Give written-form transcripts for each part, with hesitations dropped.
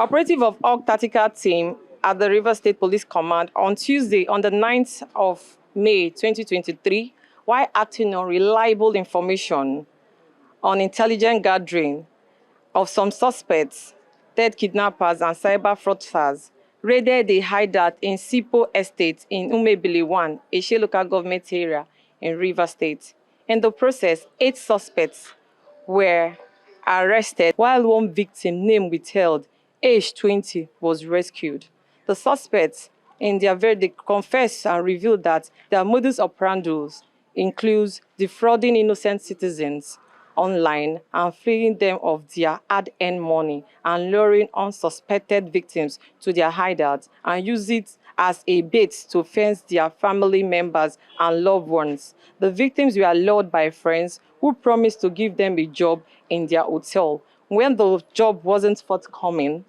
Operative of Org Tactical Team at the River State Police Command on Tuesday, on the 9th of May 2023, while acting on reliable information on intelligent gathering of some suspects, third kidnappers and cyber fraudsters, raided a hideout in Sipo Estate in Umebili 1, Eshe local government area in River State. In the process, 8 suspects were arrested, while one victim, name withheld, age 20, was rescued. The suspects, in their verdict, confessed and revealed that their modus operandi includes defrauding innocent citizens online and freeing them of their hard-earned money and luring unsuspected victims to their hideouts and use it as a bait to fence their family members and loved ones. The victims were lured by friends who promised to give them a job in their hotel. When the job wasn't forthcoming,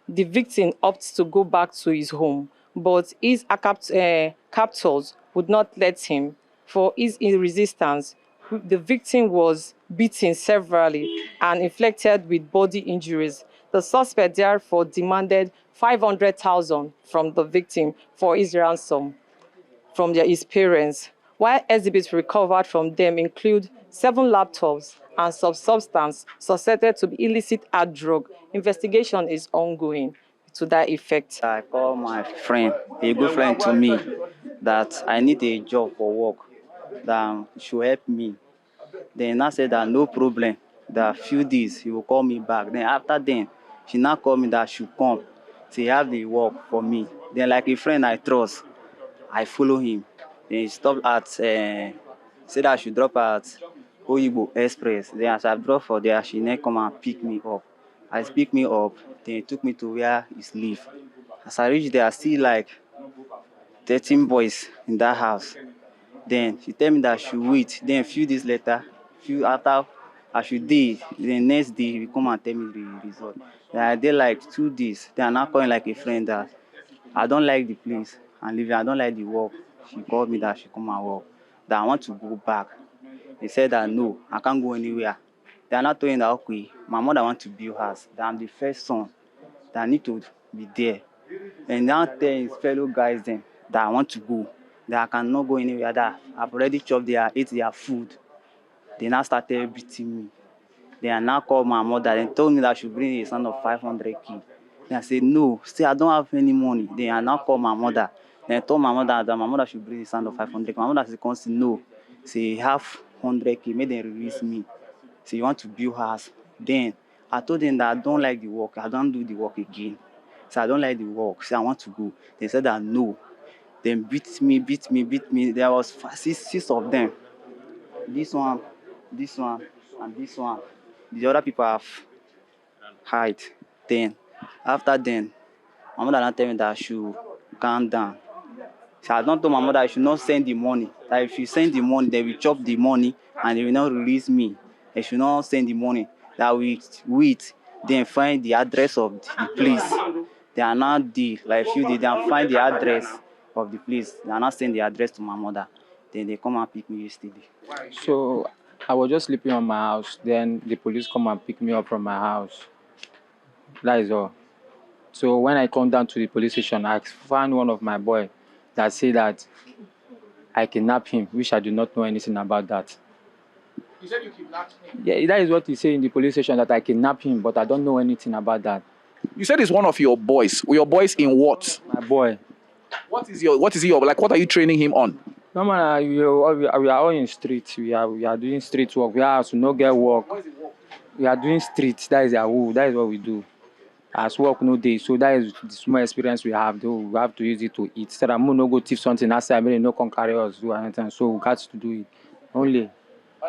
the victim opted to go back to his home, but his captors would not let him. For his resistance, the victim was beaten severely and inflicted with body injuries. The suspect therefore demanded 500,000 from the victim for his ransom from his parents, while exhibits recovered from them include 7 laptops and some substance suspected to be illicit hard drug. Investigation is ongoing to that effect. I call my friend, a good friend to me, that I need a job for work, that should help me. Then I said that no problem, that few days he will call me back. Then after then, she now called me that she should come to have the work for me. Then like a friend I trust, I follow him. Then he stopped at, said that I should drop at Oyibo Express. Then as I drop for there, she then come and pick me up. As pick me up, then he took me to where he live. As I reached there, I see like 13 boys in that house. Then she tell me that she wait. Then a few days later, few after I should day, the next day he come and tell me the result. Then I did like 2 days. Then I now calling like a friend that I don't like the place and leaving. I don't like the work. She called me that she come and work. That I want to go back. He said that no, I can't go anywhere. They are not told him that okay, my mother want to build house. That I'm the first son. That I need to be there. And now tell his fellow guys then that I want to go. That I cannot go anywhere. That I've already chopped their ate their food. They now started beating me. Then I now called my mother and told me that I should bring a son of 500k. Then I said no, still I don't have any money. Then I now called my mother. Then I told my mother that my mother should bring a son of 500k. My mother said no. Say half 100k, make them release me. So you want to build house. Then I told them that I don't like the work. I don't do the work again. So I don't like the work. So I want to go. They said that no. Then beat me. There was six of them. This one, and this one. The other people have hide. Then after then, my mother now tell me that I should calm down. So I don't told my mother I should not send the money. That if you send the money, they will chop the money and they will not release me. They should not send the money. That we wait, then find the address of the place. They are not the like few days, they find the address of the place. They are not send the address to my mother. Then they come and pick me yesterday. So I was just sleeping on my house. Then the police come and pick me up from my house. That is all. So when I come down to the police station, I found one of my boy that said that I kidnapped him, which I do not know anything about that. You said you kidnapped him? Yeah, that is what he said in the police station, that I kidnapped him, but I don't know anything about that. You said it's one of your boys. Your boys in what? My boy. What is what are you training him on? No man, we are all in streets. We are doing street work. We have to not get work. We are doing streets. That is our work. That is what we do. As work no day. So that is the small experience we have. Though we have to use it to eat. Instead of no go thief something outside, maybe no can carry us do anything. So we got to do it. Only.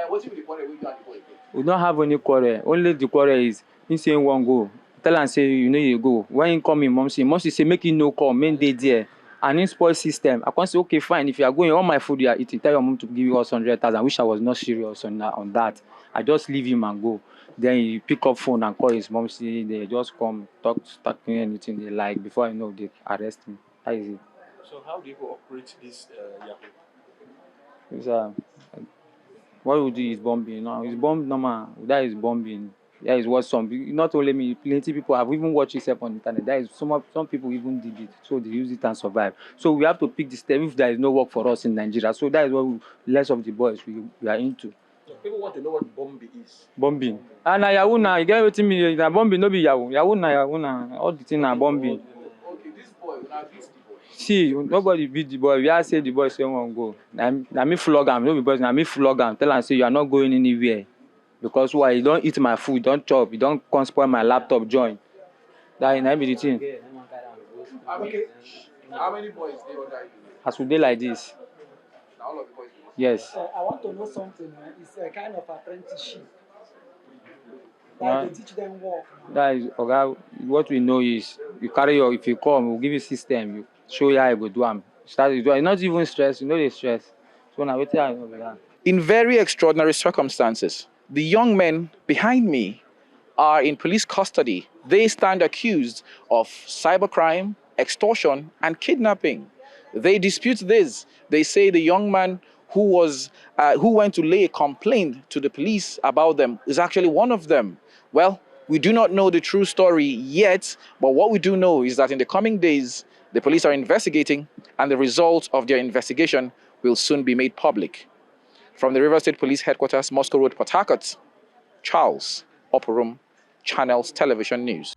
What's the quarrel with you and the boy? We don't have any quarrel. Only the quarrel is he say one go. Tell and say you know you go. When he come in, mom say make you no call. Main day there. And in spoil system, I can say okay fine. If you are going all my food you are eating, tell your mom to give you us 100,000. Which I was not serious on that. I just leave him and go. Then he pick up phone and call his mom. See they just come start doing anything they like. Before I know they arrest me. That is it. So how do you operate this Yahoo? It's, what we do is bombing. No, it's bomb normal. That is bombing. That is what not only me, plenty people have even watched it on the internet. That is some people even did it, so they use it and survive. So we have to pick the step if there is no work for us in Nigeria. So that is what less of the boys we are into. People want to know what bombing is. Bombing. And na Yahoo now, you get what me? Na bombing no be Yahoo. Yahoo na all the thing na bombing. Okay, this boy, when I beat the boy. See, nobody beat the boy. We are say the boy say won't go. Na me flog am, no be boys. Na me flog am. Tell am say you are not going anywhere. Because why? You don't eat my food, don't chop, you don't come spoil my laptop join. That be the thing. Okay. How many boys they under you? As we dey like this. Now all of the boys. Yes. I want to know something. It's a kind of apprenticeship. Yeah. Like they teach them work. That is okay, what we know is you carry your if you come, we'll give you system, you show you how you go do am. Start to do it. Not even stress, you know the stress. So now wetin I know be that. In very extraordinary circumstances, the young men behind me are in police custody. They stand accused of cybercrime, extortion, and kidnapping. They dispute this. They say the young man who went to lay a complaint to the police about them is actually one of them. Well, we do not know the true story yet, but what we do know is that in the coming days, the police are investigating, and the results of their investigation will soon be made public. From the River State Police Headquarters, Moscow Road, Port Harcourt, Charles Oporum, Channels Television News.